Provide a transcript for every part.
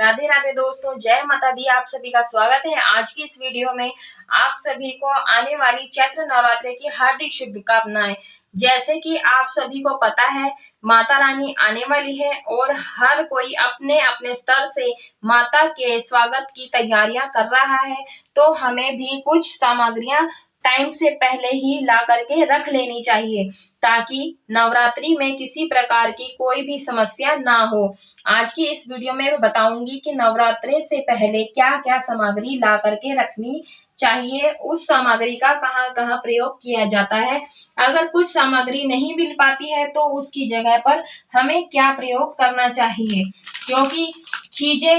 राधे राधे दोस्तों, जय माता दी। आप सभी का स्वागत है। आज की इस वीडियो में आप सभी को आने वाली चैत्र नवरात्रि की हार्दिक शुभकामनाएं। जैसे कि आप सभी को पता है, माता रानी आने वाली है और हर कोई अपने अपने स्तर से माता के स्वागत की तैयारियां कर रहा है। तो हमें भी कुछ सामग्रियां टाइम से पहले ही ला करके रख लेनी चाहिए, ताकि नवरात्रि में किसी प्रकार की कोई भी समस्या ना हो। आज की इस वीडियो में मैं बताऊंगी कि नवरात्रि से पहले क्या क्या सामग्री ला करके रखनी चाहिए, उस सामग्री का कहाँ कहाँ प्रयोग किया जाता है। अगर कुछ सामग्री नहीं मिल पाती है तो उसकी जगह पर हमें क्या प्रयोग करना चाहिए, क्योंकि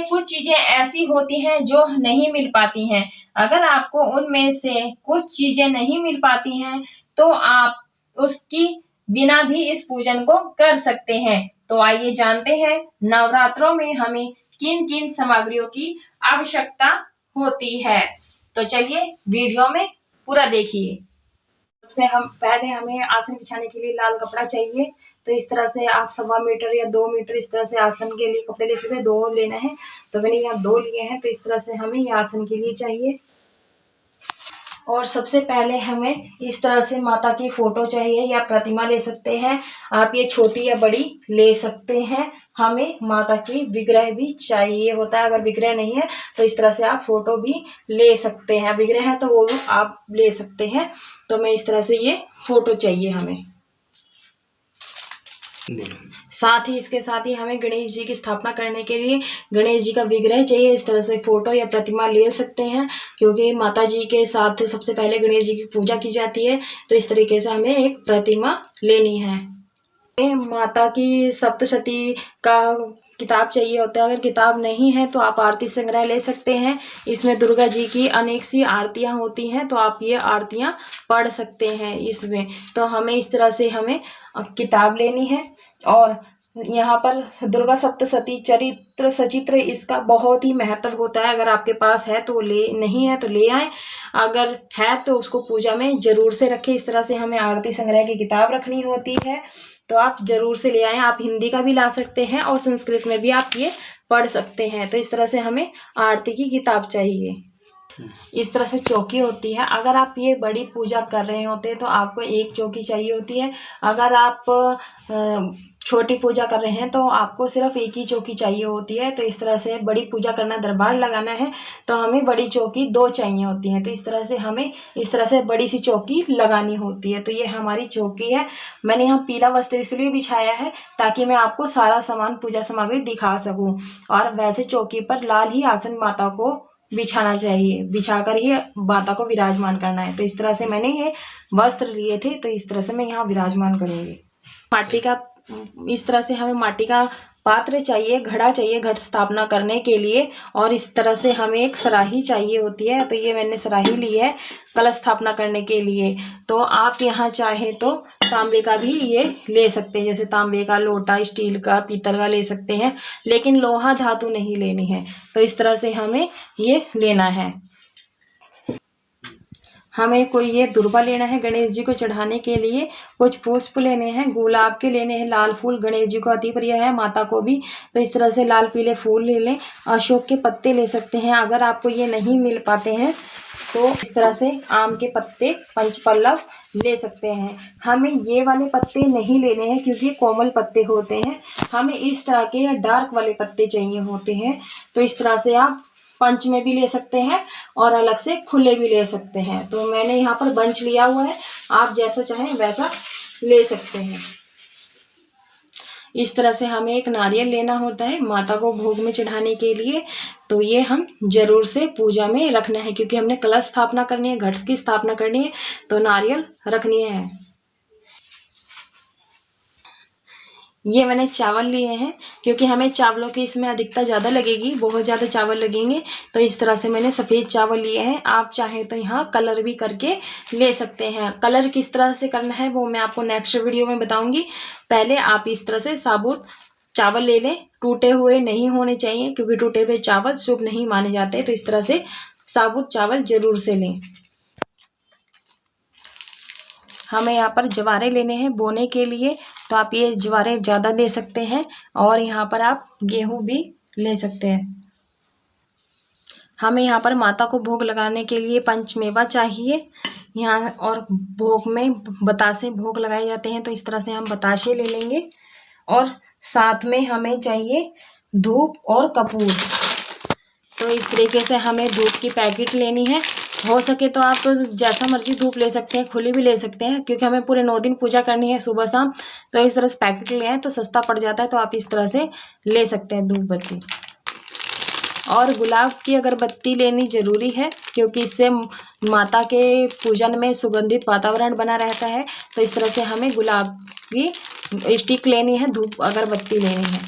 कुछ चीजें ऐसी होती हैं जो नहीं मिल पाती हैं। अगर आपको उनमें से कुछ चीजें नहीं मिल पाती हैं तो आप उसकी बिना भी इस पूजन को कर सकते हैं। तो आइए जानते हैं नवरात्रों में हमें किन किन सामग्रियों की आवश्यकता होती है। तो चलिए वीडियो में पूरा देखिए। सबसे पहले हमें आसन बिछाने के लिए लाल कपड़ा चाहिए। तो इस तरह से आप 1.25 मीटर या 2 मीटर इस तरह से आसन के लिए कपड़े ले सकते हैं। 2 लेना है, तो मैंने यहाँ 2 लिए हैं। तो इस तरह से हमें ये आसन के लिए चाहिए। और सबसे पहले हमें इस तरह से माता की फोटो चाहिए या प्रतिमा ले सकते हैं आप, ये छोटी या बड़ी ले सकते हैं। हमें माता की विग्रह भी चाहिए होता है। अगर विग्रह नहीं है तो इस तरह से आप फोटो भी ले सकते हैं। विग्रह है तो वो भी आप ले सकते हैं। तो मैं इस तरह से ये फोटो चाहिए हमें। साथ ही इसके साथ ही हमें गणेश जी की स्थापना करने के लिए गणेश जी का विग्रह चाहिए। इस तरह से फोटो या प्रतिमा ले सकते हैं, क्योंकि माता जी के साथ सबसे पहले गणेश जी की पूजा की जाती है। तो इस तरीके से हमें एक प्रतिमा लेनी है। माता की सप्तशती का किताब चाहिए होता है। अगर किताब नहीं है तो आप आरती संग्रह ले सकते हैं। इसमें दुर्गा जी की अनेक सी आरतियां होती हैं, तो आप ये आरतियां पढ़ सकते हैं इसमें। तो हमें इस तरह से हमें किताब लेनी है। और यहाँ पर दुर्गा सप्तशती चरित्र सचित्र, इसका बहुत ही महत्व होता है। अगर आपके पास है तो नहीं है तो ले आए, अगर है तो उसको पूजा में जरूर से रखें। इस तरह से हमें आरती संग्रह की किताब रखनी होती है, तो आप जरूर से ले आए। आप हिंदी का भी ला सकते हैं और संस्कृत में भी आप ये पढ़ सकते हैं। तो इस तरह से हमें आरती की किताब चाहिए। इस तरह से चौकी होती है। अगर आप ये बड़ी पूजा कर रहे होते हैं तो आपको एक चौकी चाहिए होती है। अगर आप छोटी पूजा कर रहे हैं तो आपको सिर्फ एक ही चौकी चाहिए होती है। तो इस तरह से बड़ी पूजा करना, दरबार लगाना है, तो हमें बड़ी चौकी 2 चाहिए होती हैं। तो इस तरह से हमें इस तरह से बड़ी सी चौकी लगानी होती है। तो ये हमारी चौकी है। मैंने यहाँ पीला वस्त्र इसलिए बिछाया है ताकि मैं आपको सारा सामान, पूजा सामग्री दिखा सकूं। और वैसे चौकी पर लाल ही आसन माता को बिछाना चाहिए, बिछाकर ही माता को विराजमान करना है। तो इस तरह से मैंने ये वस्त्र लिए थे, तो इस तरह से मैं यहाँ विराजमान करूंगी। माटी का, इस तरह से हमें माटी का पात्र चाहिए, घड़ा चाहिए घट स्थापना करने के लिए। और इस तरह से हमें एक सराही चाहिए होती है। तो ये मैंने सराही ली है कलश स्थापना करने के लिए। तो आप यहाँ चाहे तो तांबे का भी ये ले सकते हैं, जैसे तांबे का लोटा, स्टील का, पीतल का ले सकते हैं, लेकिन लोहा धातु नहीं लेनी है। तो इस तरह से हमें ये लेना है। हमें कोई ये दुर्वा लेना है गणेश जी को चढ़ाने के लिए। कुछ पुष्प लेने हैं, गुलाब के लेने हैं, लाल फूल गणेश जी को अति प्रिय है, माता को भी। तो इस तरह से लाल पीले फूल ले लें। अशोक के पत्ते ले सकते हैं। अगर आपको ये नहीं मिल पाते हैं तो इस तरह से आम के पत्ते, पंचपल्लव ले सकते हैं। हमें ये वाले पत्ते नहीं लेने हैं क्योंकि कोमल पत्ते होते हैं। हमें इस तरह के डार्क वाले पत्ते चाहिए होते हैं। तो इस तरह से आप पंच में भी ले सकते हैं और अलग से खुले भी ले सकते हैं। तो मैंने यहाँ पर बंच लिया हुआ है, आप जैसा चाहें वैसा ले सकते हैं। इस तरह से हमें एक नारियल लेना होता है माता को भोग में चढ़ाने के लिए। तो ये हम जरूर से पूजा में रखना है, क्योंकि हमने कलश स्थापना करनी है, घट की स्थापना करनी है, तो नारियल रखनी है। ये मैंने चावल लिए हैं क्योंकि हमें चावलों की इसमें अधिकता ज़्यादा लगेगी, बहुत ज़्यादा चावल लगेंगे। तो इस तरह से मैंने सफ़ेद चावल लिए हैं। आप चाहें तो यहाँ कलर भी करके ले सकते हैं। कलर किस तरह से करना है वो मैं आपको नेक्स्ट वीडियो में बताऊंगी। पहले आप इस तरह से साबुत चावल ले लें। टूटे हुए नहीं होने चाहिए, क्योंकि टूटे हुए चावल शुभ नहीं माने जाते। तो इस तरह से साबुत चावल जरूर से लें। हमें यहाँ पर जवारे लेने हैं बोने के लिए, तो आप ये जवारे ज़्यादा ले सकते हैं। और यहाँ पर आप गेहूं भी ले सकते हैं। हमें यहाँ पर माता को भोग लगाने के लिए पंचमेवा चाहिए यहाँ, और भोग में बतासे भोग लगाए जाते हैं, तो इस तरह से हम बताशे ले लेंगे। और साथ में हमें चाहिए धूप और कपूर। तो इस तरीके से हमें धूप की पैकेट लेनी है। हो सके तो आप जैसा मर्जी धूप ले सकते हैं, खुली भी ले सकते हैं, क्योंकि हमें पूरे 9 दिन पूजा करनी है सुबह शाम। तो इस तरह से पैकेट ले आए तो सस्ता पड़ जाता है, तो आप इस तरह से ले सकते हैं धूप बत्ती। और गुलाब की अगरबत्ती लेनी ज़रूरी है, क्योंकि इससे माता के पूजन में सुगंधित वातावरण बना रहता है। तो इस तरह से हमें गुलाब की स्टिक लेनी है, धूप अगरबत्ती लेनी है।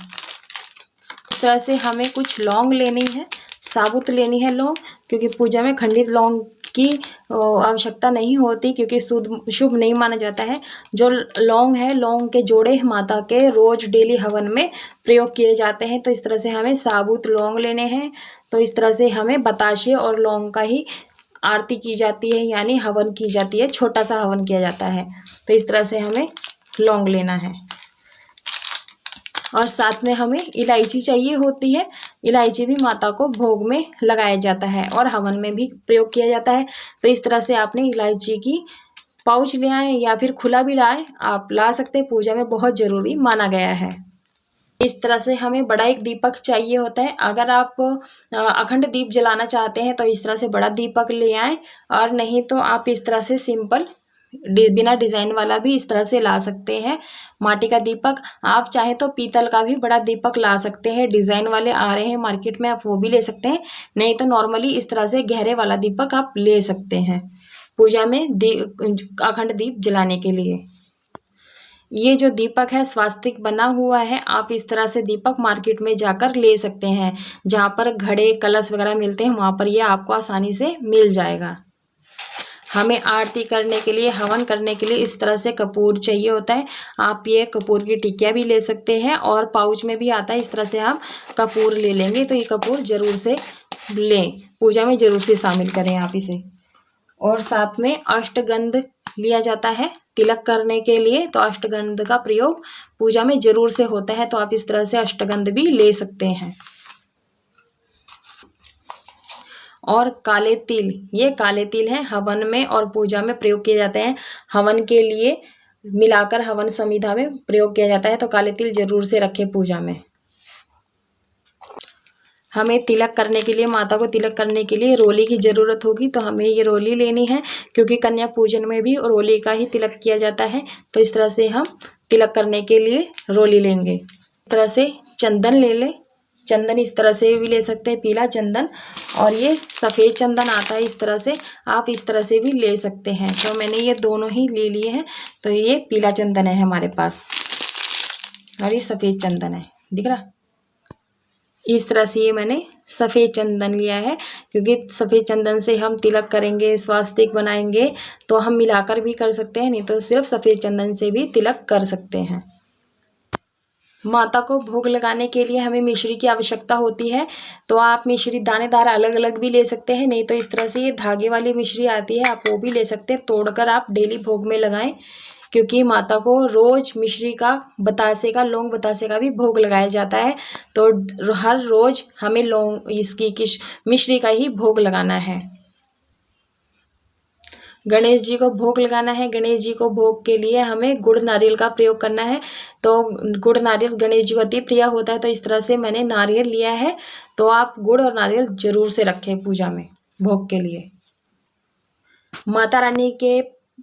इस तरह से हमें कुछ लौंग लेनी है, साबुत लेनी है लौंग, क्योंकि पूजा में खंडित लौंग की आवश्यकता नहीं होती, क्योंकि शुभ नहीं माना जाता है। जो लौंग है, लौंग के जोड़े माता के रोज डेली हवन में प्रयोग किए जाते हैं। तो इस तरह से हमें साबुत लौंग लेने हैं। तो इस तरह से हमें बताशे और लौंग का ही आरती की जाती है, यानी हवन की जाती है, छोटा सा हवन किया जाता है। तो इस तरह से हमें लौंग लेना है। और साथ में हमें इलायची चाहिए होती है। इलायची भी माता को भोग में लगाया जाता है और हवन में भी प्रयोग किया जाता है। तो इस तरह से आपने इलायची की पाउच ले आए या फिर खुला भी लाए, आप ला सकते हैं, पूजा में बहुत ज़रूरी माना गया है। इस तरह से हमें बड़ा एक दीपक चाहिए होता है। अगर आप अखंड दीप जलाना चाहते हैं तो इस तरह से बड़ा दीपक ले आएँ, और नहीं तो आप इस तरह से सिंपल बिना डिज़ाइन वाला भी इस तरह से ला सकते हैं माटी का दीपक। आप चाहें तो पीतल का भी बड़ा दीपक ला सकते हैं, डिज़ाइन वाले आ रहे हैं मार्केट में, आप वो भी ले सकते हैं। नहीं तो नॉर्मली इस तरह से गहरे वाला दीपक आप ले सकते हैं पूजा में अखंड दीप जलाने के लिए। ये जो दीपक है स्वास्तिक बना हुआ है, आप इस तरह से दीपक मार्केट में जाकर ले सकते हैं। जहाँ पर घड़े कलश वगैरह मिलते हैं वहाँ पर ये आपको आसानी से मिल जाएगा। हमें आरती करने के लिए, हवन करने के लिए इस तरह से कपूर चाहिए होता है। आप ये कपूर की टिकिया भी ले सकते हैं, और पाउच में भी आता है, इस तरह से आप कपूर ले लेंगे। तो ये कपूर ज़रूर से लें, पूजा में ज़रूर से शामिल करें आप इसे। और साथ में अष्टगंध लिया जाता है तिलक करने के लिए, तो अष्टगंध का प्रयोग पूजा में ज़रूर से होता है। तो आप इस तरह से अष्टगंध भी ले सकते हैं। और काले तिल, ये काले तिल हैं, हवन में और पूजा में प्रयोग किए जाते हैं। हवन के लिए मिलाकर हवन संविधा में प्रयोग किया जाता है। तो काले तिल जरूर से रखें पूजा में। हमें तिलक करने के लिए, माता को तिलक करने के लिए रोली की ज़रूरत होगी। तो हमें ये रोली लेनी है, क्योंकि कन्या पूजन में भी रोली का ही तिलक किया जाता है। तो इस तरह से हम तिलक करने के लिए रोली लेंगे। इस तरह से चंदन ले लें, चंदन इस तरह से भी ले सकते हैं, पीला चंदन, और ये सफ़ेद चंदन आता है इस तरह से, आप इस तरह से भी ले सकते हैं। तो मैंने ये दोनों ही ले लिए हैं। तो ये पीला चंदन है हमारे पास, और ये सफ़ेद चंदन है, दिख रहा। इस तरह से ये मैंने सफ़ेद चंदन लिया है, क्योंकि सफ़ेद चंदन से हम तिलक करेंगे, स्वास्तिक बनाएंगे, तो हम मिलाकर भी कर सकते हैं, नहीं तो सिर्फ सफ़ेद चंदन से भी तिलक कर सकते हैं। माता को भोग लगाने के लिए हमें मिश्री की आवश्यकता होती है। तो आप मिश्री दानेदार अलग अलग भी ले सकते हैं, नहीं तो इस तरह से ये धागे वाली मिश्री आती है, आप वो भी ले सकते हैं। तोड़कर आप डेली भोग में लगाएं, क्योंकि माता को रोज़ मिश्री का, बतासे का, लौंग बतासे का भी भोग लगाया जाता है। तो हर रोज़ हमें लौंग मिश्री का ही भोग लगाना है। गणेश जी को भोग लगाना है। गणेश जी को भोग के लिए हमें गुड़ नारियल का प्रयोग करना है। तो गुड़ नारियल गणेश जी को अति प्रिय होता है। तो इस तरह से मैंने नारियल लिया है। तो आप गुड़ और नारियल जरूर से रखें पूजा में, भोग के लिए। माता रानी के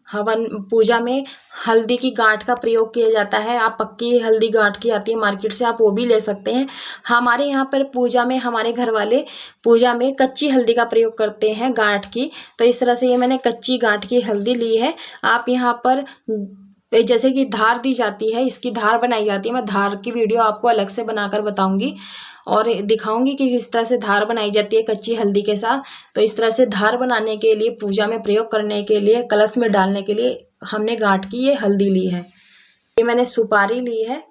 हवन पूजा में हल्दी की गांठ का प्रयोग किया जाता है। आप पक्की हल्दी गांठ की आती है मार्केट से, आप वो भी ले सकते हैं। हमारे यहाँ पर पूजा में, हमारे घर वाले पूजा में कच्ची हल्दी का प्रयोग करते हैं, गांठ की। तो इस तरह से ये मैंने कच्ची गांठ की हल्दी ली है। आप यहाँ पर जैसे कि धार दी जाती है, इसकी धार बनाई जाती है। मैं धार की वीडियो आपको अलग से बनाकर बताऊंगी और दिखाऊंगी कि किस तरह से धार बनाई जाती है कच्ची हल्दी के साथ। तो इस तरह से धार बनाने के लिए, पूजा में प्रयोग करने के लिए, कलश में डालने के लिए हमने गांठ की ये हल्दी ली है। ये मैंने सुपारी ली है।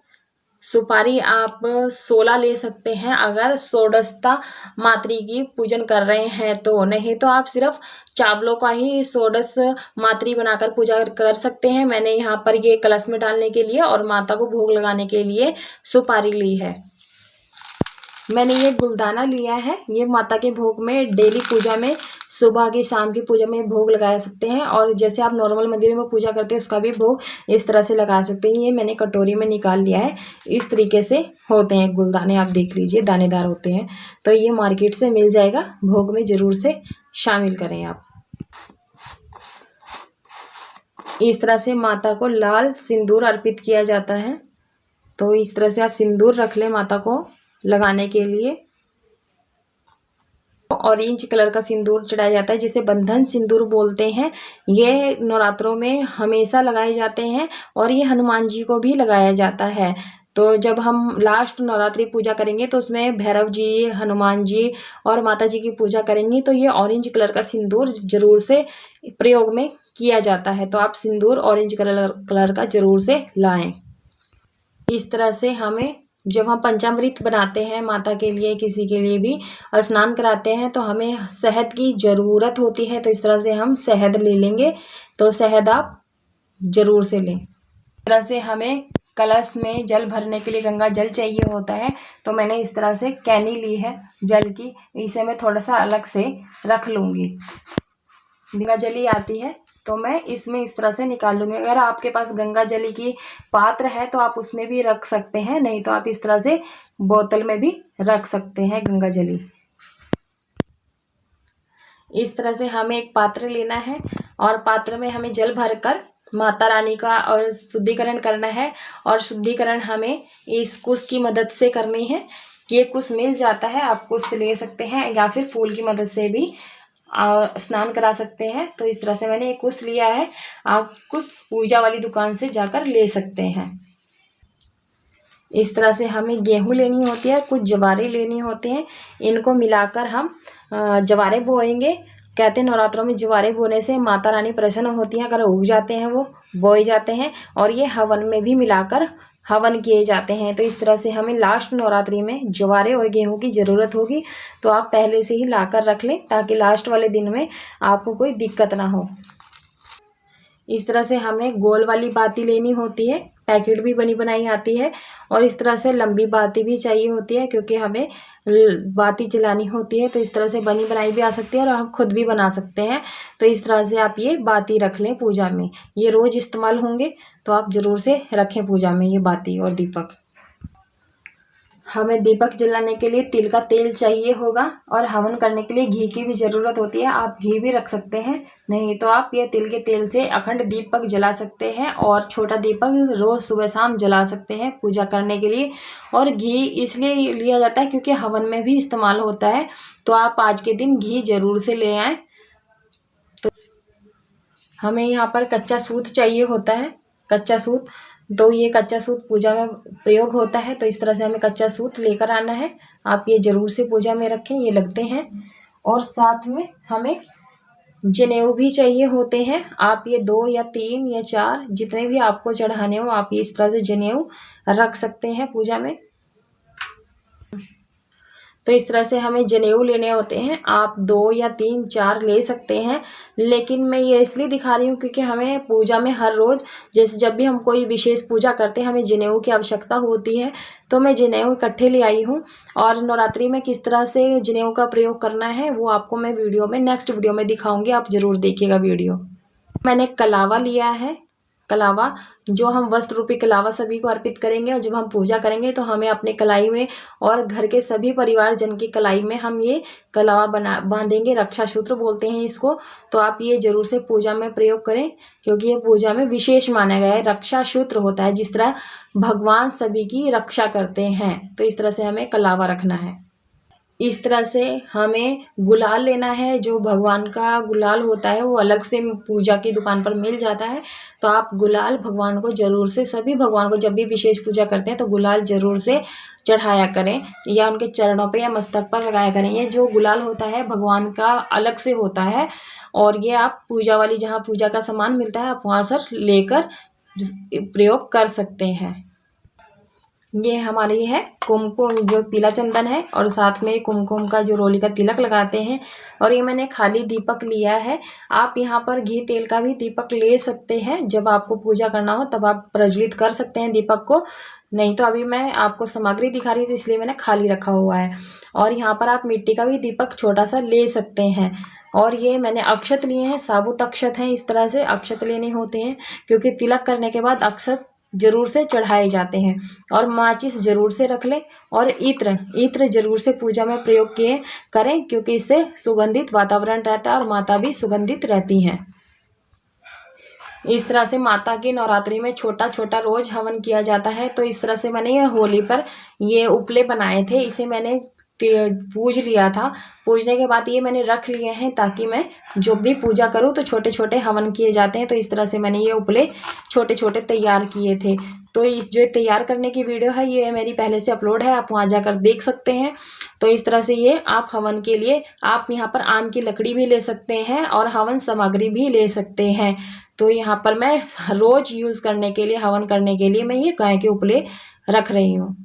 सुपारी आप 16 ले सकते हैं अगर षोडशता मातृ की पूजन कर रहे हैं तो, नहीं तो आप सिर्फ चावलों का ही षोडश मातृ बनाकर पूजा कर सकते हैं। मैंने यहाँ पर ये कलश में डालने के लिए और माता को भोग लगाने के लिए सुपारी ली है। मैंने ये गुलदाना लिया है, ये माता के भोग में डेली पूजा में, सुबह की शाम की पूजा में भोग लगा सकते हैं। और जैसे आप नॉर्मल मंदिर में पूजा करते हैं उसका भी भोग इस तरह से लगा सकते हैं। ये मैंने कटोरी में निकाल लिया है। इस तरीके से होते हैं गुलदाने, आप देख लीजिए दानेदार होते हैं। तो ये मार्केट से मिल जाएगा, भोग में ज़रूर से शामिल करें आप। इस तरह से माता को लाल सिंदूर अर्पित किया जाता है। तो इस तरह से आप सिंदूर रख लें माता को लगाने के लिए। ऑरेंज कलर का सिंदूर चढ़ाया जाता है जिसे बंधन सिंदूर बोलते हैं। ये नवरात्रों में हमेशा लगाए जाते हैं और ये हनुमान जी को भी लगाया जाता है। तो जब हम लास्ट नवरात्रि पूजा करेंगे तो उसमें भैरव जी, हनुमान जी और माता जी की पूजा करेंगे तो ये ऑरेंज कलर का सिंदूर जरूर से प्रयोग में किया जाता है। तो आप सिंदूर ऑरेंज कलर का जरूर से लाएं। इस तरह से हमें जब हम पंचामृत बनाते हैं माता के लिए, किसी के लिए भी स्नान कराते हैं तो हमें शहद की ज़रूरत होती है। तो इस तरह से हम शहद ले लेंगे। तो शहद आप ज़रूर से लें। इस तरह से हमें कलश में जल भरने के लिए गंगा जल चाहिए होता है। तो मैंने इस तरह से कैनी ली है जल की, इसे मैं थोड़ा सा अलग से रख लूँगी। गंगा जली आती है तो मैं इसमें इस तरह से निकाल लूँगी। अगर आपके पास गंगा जली की पात्र है तो आप उसमें भी रख सकते हैं, नहीं तो आप इस तरह से बोतल में भी रख सकते हैं गंगा जली। इस तरह से हमें एक पात्र लेना है और पात्र में हमें जल भरकर माता रानी का और शुद्धिकरण करना है। और शुद्धिकरण हमें इस कुश की मदद से करनी है। ये कुश मिल जाता है, आप कुश ले सकते हैं या फिर फूल की मदद से भी स्नान करा सकते हैं। तो इस तरह से मैंने एक कुश लिया है, आप कुश पूजा वाली दुकान से जाकर ले सकते हैं। इस तरह से हमें गेहूं लेनी होती है, कुछ जवारे लेनी होते हैं, इनको मिलाकर हम जवारे बोएंगे। कहते हैं नवरात्रों में जवारे बोने से माता रानी प्रसन्न होती हैं। अगर उग जाते हैं वो बोए जाते हैं और ये हवन में भी मिलाकर हवन किए जाते हैं। तो इस तरह से हमें लास्ट नवरात्रि में जवारे और गेहूं की ज़रूरत होगी। तो आप पहले से ही लाकर रख लें ताकि लास्ट वाले दिन में आपको कोई दिक्कत ना हो। इस तरह से हमें गोल वाली बाती लेनी होती है, पैकेट भी बनी बनाई आती है। और इस तरह से लंबी बाती भी चाहिए होती है क्योंकि हमें बाती जलानी होती है। तो इस तरह से बनी बनाई भी आ सकती है और हम खुद भी बना सकते हैं। तो इस तरह से आप ये बाती रख लें पूजा में, ये रोज़ इस्तेमाल होंगे तो आप ज़रूर से रखें पूजा में ये बाती और दीपक। हमें दीपक जलाने के लिए तिल का तेल चाहिए होगा और हवन करने के लिए घी की भी ज़रूरत होती है। आप घी भी रख सकते हैं, नहीं तो आप ये तिल के तेल से अखंड दीपक जला सकते हैं और छोटा दीपक रोज़ सुबह शाम जला सकते हैं पूजा करने के लिए। और घी इसलिए लिया जाता है क्योंकि हवन में भी इस्तेमाल होता है। तो आप आज के दिन घी ज़रूर से ले आएँ। तो हमें यहाँ पर कच्चा सूत चाहिए होता है, कच्चा सूत। तो ये कच्चा सूत पूजा में प्रयोग होता है। तो इस तरह से हमें कच्चा सूत लेकर आना है, आप ये ज़रूर से पूजा में रखें, ये लगते हैं। और साथ में हमें जनेऊ भी चाहिए होते हैं। आप ये 2 या 3 या 4 जितने भी आपको चढ़ाने हो आप ये इस तरह से जनेऊ रख सकते हैं पूजा में। तो इस तरह से हमें जनेऊ लेने होते हैं, आप 2 या 3 4 ले सकते हैं। लेकिन मैं ये इसलिए दिखा रही हूँ क्योंकि हमें पूजा में हर रोज़, जैसे जब भी हम कोई विशेष पूजा करते हैं हमें जनेऊ की आवश्यकता होती है। तो मैं जनेऊ इकट्ठे ले आई हूँ। और नवरात्रि में किस तरह से जनेऊ का प्रयोग करना है वो आपको मैं वीडियो में, नेक्स्ट वीडियो में दिखाऊँगी, आप ज़रूर देखिएगा वीडियो। मैंने कलावा लिया है, कलावा जो हम वस्त्र रूपी कलावा सभी को अर्पित करेंगे। और जब हम पूजा करेंगे तो हमें अपने कलाई में और घर के सभी परिवार जन की कलाई में हम ये कलावा बांधेंगे, रक्षा सूत्र बोलते हैं इसको। तो आप ये जरूर से पूजा में प्रयोग करें क्योंकि ये पूजा में विशेष माना गया है। रक्षा सूत्र होता है जिस तरह भगवान सभी की रक्षा करते हैं, तो इस तरह से हमें कलावा रखना है। इस तरह से हमें गुलाल लेना है, जो भगवान का गुलाल होता है वो अलग से पूजा की दुकान पर मिल जाता है। तो आप गुलाल भगवान को ज़रूर से, सभी भगवान को जब भी विशेष पूजा करते हैं तो गुलाल ज़रूर से चढ़ाया करें या उनके चरणों पे या मस्तक पर लगाया करें। ये जो गुलाल होता है भगवान का अलग से होता है और ये आप पूजा वाली, जहाँ पूजा का सामान मिलता है आप वहाँ से लेकर प्रयोग कर सकते हैं। ये हमारी है कुमकुम, जो पीला चंदन है, और साथ में कुमकुम का जो रोली का तिलक लगाते हैं। और ये मैंने खाली दीपक लिया है। आप यहाँ पर घी तेल का भी दीपक ले सकते हैं। जब आपको पूजा करना हो तब आप प्रज्वलित कर सकते हैं दीपक को। नहीं तो अभी मैं आपको सामग्री दिखा रही थी इसलिए मैंने खाली रखा हुआ है। और यहाँ पर आप मिट्टी का भी दीपक छोटा सा ले सकते हैं। और ये मैंने अक्षत लिए हैं, साबुत अक्षत हैं। इस तरह से अक्षत लेने होते हैं, क्योंकि तिलक करने के बाद अक्षत जरूर से चढ़ाए जाते हैं। और माचिस जरूर से रख लें। और इत्र जरूर से पूजा में प्रयोग किए करें, क्योंकि इससे सुगंधित वातावरण रहता है और माता भी सुगंधित रहती हैं। इस तरह से माता की नवरात्रि में छोटा छोटा रोज हवन किया जाता है। तो इस तरह से मैंने ये होली पर ये उपले बनाए थे, इसे मैंने पूज लिया था। पूजने के बाद ये मैंने रख लिए हैं, ताकि मैं जो भी पूजा करूँ तो छोटे छोटे हवन किए जाते हैं। तो इस तरह से मैंने ये उपले छोटे छोटे तैयार किए थे। तो इस जो तैयार करने की वीडियो है ये मेरी पहले से अपलोड है, आप वहाँ जाकर देख सकते हैं। तो इस तरह से ये आप हवन के लिए आप यहाँ पर आम की लकड़ी भी ले सकते हैं और हवन सामग्री भी ले सकते हैं। तो यहाँ पर मैं रोज यूज़ करने के लिए, हवन करने के लिए मैं ये गाय के उपले रख रही हूँ।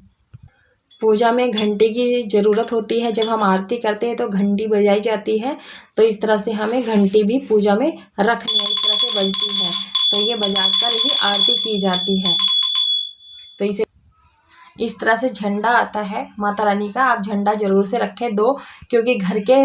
पूजा में घंटी की ज़रूरत होती है। जब हम आरती करते हैं तो घंटी बजाई जाती है। तो इस तरह से हमें घंटी भी पूजा में रखनी है। इस तरह से बजती है, तो ये बजाकर ही आरती की जाती है। तो इसे इस तरह से झंडा आता है माता रानी का। आप झंडा जरूर से रखें 2, क्योंकि घर के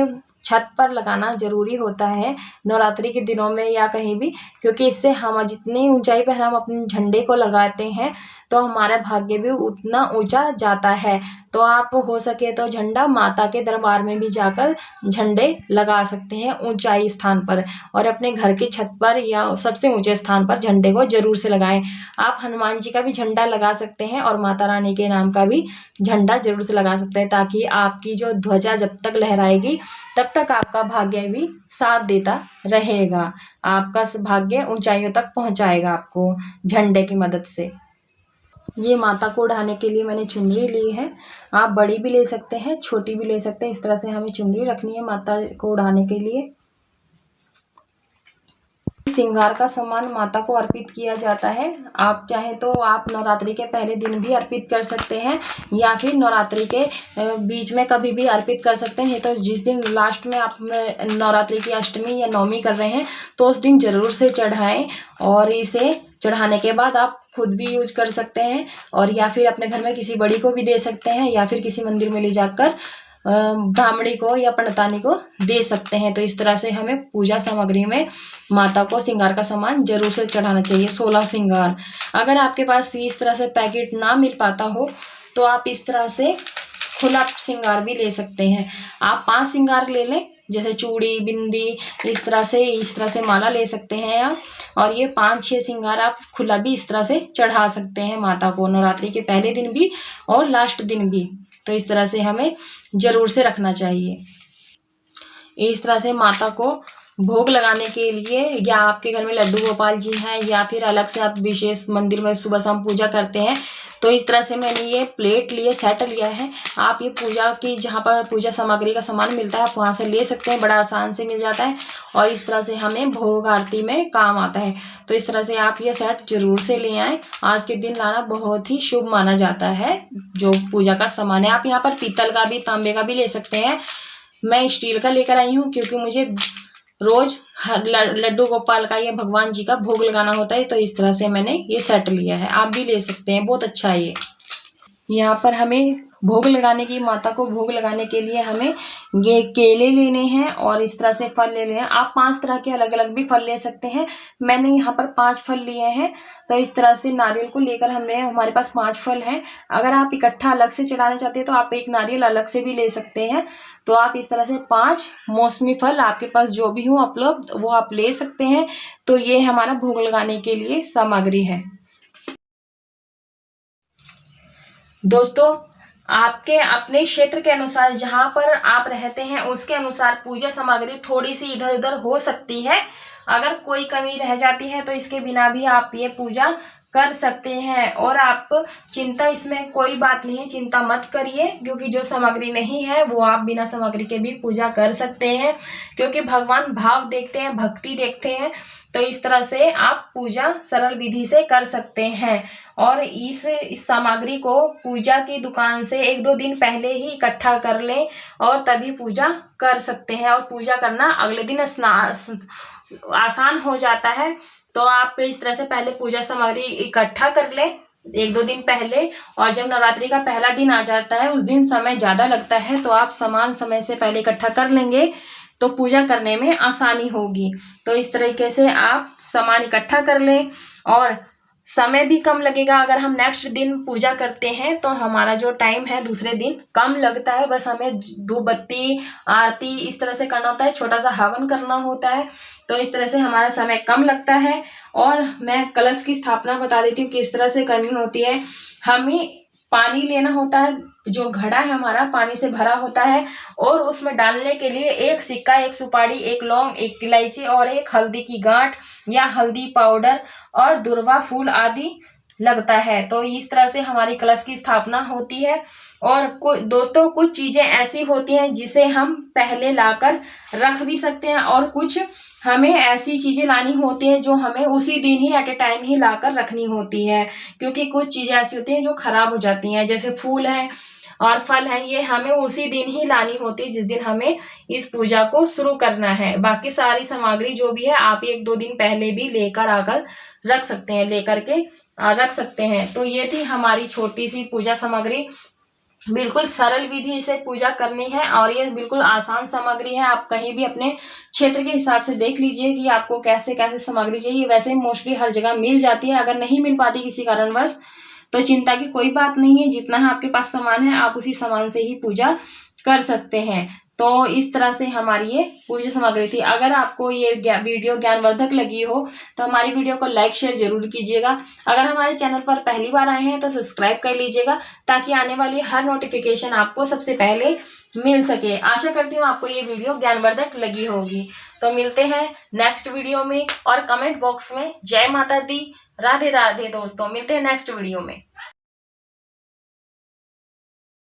छत पर लगाना जरूरी होता है नवरात्रि के दिनों में या कहीं भी, क्योंकि इससे हम जितनी ऊंचाई पर हम अपने झंडे को लगाते हैं तो हमारा भाग्य भी उतना ऊंचा जाता है। तो आप हो सके तो झंडा माता के दरबार में भी जाकर झंडे लगा सकते हैं ऊंचाई स्थान पर, और अपने घर की छत पर या सबसे ऊंचे स्थान पर झंडे को जरूर से लगाएं। आप हनुमान जी का भी झंडा लगा सकते हैं और माता रानी के नाम का भी झंडा जरूर से लगा सकते हैं, ताकि आपकी जो ध्वजा जब तक लहराएगी तब तक आपका भाग्य भी साथ देता रहेगा। आपका भाग्य ऊंचाइयों तक पहुंचाएगा आपको झंडे की मदद से। ये माता को उड़ाने के लिए मैंने चुनरी ली है। आप बड़ी भी ले सकते हैं, छोटी भी ले सकते हैं। इस तरह से हमें चुनरी रखनी है माता को उड़ाने के लिए। श्रृंगार का सामान माता को अर्पित किया जाता है। आप चाहें तो आप नवरात्रि के पहले दिन भी अर्पित कर सकते हैं, या फिर नवरात्रि के बीच में कभी भी अर्पित कर सकते हैं। तो जिस दिन लास्ट में आप नवरात्रि की अष्टमी या नवमी कर रहे हैं तो उस दिन जरूर से चढ़ाएं। और इसे चढ़ाने के बाद आप खुद भी यूज कर सकते हैं, और या फिर अपने घर में किसी बड़ी को भी दे सकते हैं, या फिर किसी मंदिर में ले जाकर ब्राह्मणी को या पंडितानी को दे सकते हैं। तो इस तरह से हमें पूजा सामग्री में माता को श्रृंगार का सामान जरूर से चढ़ाना चाहिए। 16 श्रृंगार। अगर आपके पास इस तरह से पैकेट ना मिल पाता हो तो आप इस तरह से खुला श्रृंगार भी ले सकते हैं। आप 5 श्रृंगार ले लें, जैसे चूड़ी, बिंदी, इस तरह से माला ले सकते हैं आप। और ये 5-6 श्रृंगार आप खुला भी इस तरह से चढ़ा सकते हैं माता को, नवरात्रि के पहले दिन भी और लास्ट दिन भी। तो इस तरह से हमें जरूर से रखना चाहिए। इस तरह से माता को भोग लगाने के लिए, या आपके घर में लड्डू गोपाल जी हैं या फिर अलग से आप विशेष मंदिर में सुबह शाम पूजा करते हैं, तो इस तरह से मैंने ये प्लेट लिए, सेट लिया है। आप ये पूजा की जहाँ पर पूजा सामग्री का सामान मिलता है आप वहाँ से ले सकते हैं, बड़ा आसान से मिल जाता है। और इस तरह से हमें भोग आरती में काम आता है। तो इस तरह से आप ये सेट जरूर से ले आएँ। आज के दिन लाना बहुत ही शुभ माना जाता है जो पूजा का सामान है। आप यहाँ पर पीतल का भी, तांबे का भी ले सकते हैं। मैं स्टील का लेकर आई हूँ, क्योंकि मुझे रोज लड्डू गोपाल का या भगवान जी का भोग लगाना होता है। तो इस तरह से मैंने ये सेट लिया है, आप भी ले सकते हैं, बहुत अच्छा है ये। यहाँ पर हमें भोग लगाने की, माता को भोग लगाने के लिए हमें ये केले लेने हैं और इस तरह से फल ले लेने हैं। आप 5 तरह के अलग अलग भी फल ले सकते हैं। मैंने यहाँ पर 5 फल लिए हैं। तो इस तरह से नारियल को लेकर हमारे पास 5 फल हैं। अगर आप इकट्ठा अलग से चढ़ाना चाहते हैं तो आप एक नारियल अलग से भी ले सकते हैं। तो आप इस तरह से 5 मौसमी फल आपके पास जो भी हो उपलब्ध वो आप ले सकते हैं। तो ये हमारा भोग लगाने के लिए सामग्री है। दोस्तों, आपके अपने क्षेत्र के अनुसार, जहाँ पर आप रहते हैं उसके अनुसार पूजा सामग्री थोड़ी सी इधर उधर हो सकती है। अगर कोई कमी रह जाती है तो इसके बिना भी आप ये पूजा कर सकते हैं। और आप चिंता, इसमें कोई बात नहीं है, चिंता मत करिए, क्योंकि जो सामग्री नहीं है वो आप बिना सामग्री के भी पूजा कर सकते हैं, क्योंकि भगवान भाव देखते हैं, भक्ति देखते हैं। तो इस तरह से आप पूजा सरल विधि से कर सकते हैं। और इस सामग्री को पूजा की दुकान से 1-2 दिन पहले ही इकट्ठा कर लें और तभी पूजा कर सकते हैं। और पूजा करना अगले दिन आसान हो जाता है। तो आप इस तरह से पहले पूजा सामग्री इकट्ठा कर लें 1-2 दिन पहले, और जब नवरात्रि का पहला दिन आ जाता है उस दिन समय ज़्यादा लगता है, तो आप समान समय से पहले इकट्ठा कर लेंगे तो पूजा करने में आसानी होगी। तो इस तरीके से आप सामान इकट्ठा कर लें और समय भी कम लगेगा। अगर हम नेक्स्ट दिन पूजा करते हैं तो हमारा जो टाइम है दूसरे दिन कम लगता है, बस हमें धूप बत्ती आरती इस तरह से करना होता है, छोटा सा हवन करना होता है। तो इस तरह से हमारा समय कम लगता है। और मैं कलश की स्थापना बता देती हूँ किस तरह से करनी होती है। हमें पानी लेना होता है, जो घड़ा है हमारा पानी से भरा होता है, और उसमें डालने के लिए 1 सिक्का, 1 सुपारी, 1 लौंग, 1 इलायची और 1 हल्दी की गांठ या हल्दी पाउडर और दुर्वा फूल आदि लगता है। तो इस तरह से हमारी कलश की स्थापना होती है। और दोस्तों कुछ चीजें ऐसी होती हैं जिसे हम पहले लाकर रख भी सकते हैं, और कुछ हमें ऐसी चीजें लानी होती है जो हमें उसी दिन ही एट ए टाइम ही लाकर रखनी होती है, क्योंकि कुछ चीजें ऐसी होती हैं जो खराब हो जाती हैं, जैसे फूल है और फल है, ये हमें उसी दिन ही लानी होती है जिस दिन हमें इस पूजा को शुरू करना है। बाकी सारी सामग्री जो भी है आप 1-2 दिन पहले भी लेकर आकर रख सकते हैं, लेकर के रख सकते हैं। तो ये थी हमारी छोटी सी पूजा सामग्री। बिल्कुल सरल विधि से पूजा करनी है और ये बिल्कुल आसान सामग्री है। आप कहीं भी अपने क्षेत्र के हिसाब से देख लीजिए कि आपको कैसे कैसे सामग्री चाहिए। वैसे मोस्टली हर जगह मिल जाती है, अगर नहीं मिल पाती किसी कारणवश तो चिंता की कोई बात नहीं है। जितना है आपके पास सामान है आप उसी सामान से ही पूजा कर सकते हैं। तो इस तरह से हमारी ये पूजा सामग्री थी। अगर आपको ये वीडियो ज्ञानवर्धक लगी हो तो हमारी वीडियो को लाइक शेयर जरूर कीजिएगा। अगर हमारे चैनल पर पहली बार आए हैं तो सब्सक्राइब कर लीजिएगा, ताकि आने वाली हर नोटिफिकेशन आपको सबसे पहले मिल सके। आशा करती हूँ आपको ये वीडियो ज्ञानवर्धक लगी होगी। तो मिलते हैं नेक्स्ट वीडियो में, और कमेंट बॉक्स में जय माता दी, राधे राधे दोस्तों। मिलते हैं नेक्स्ट वीडियो में।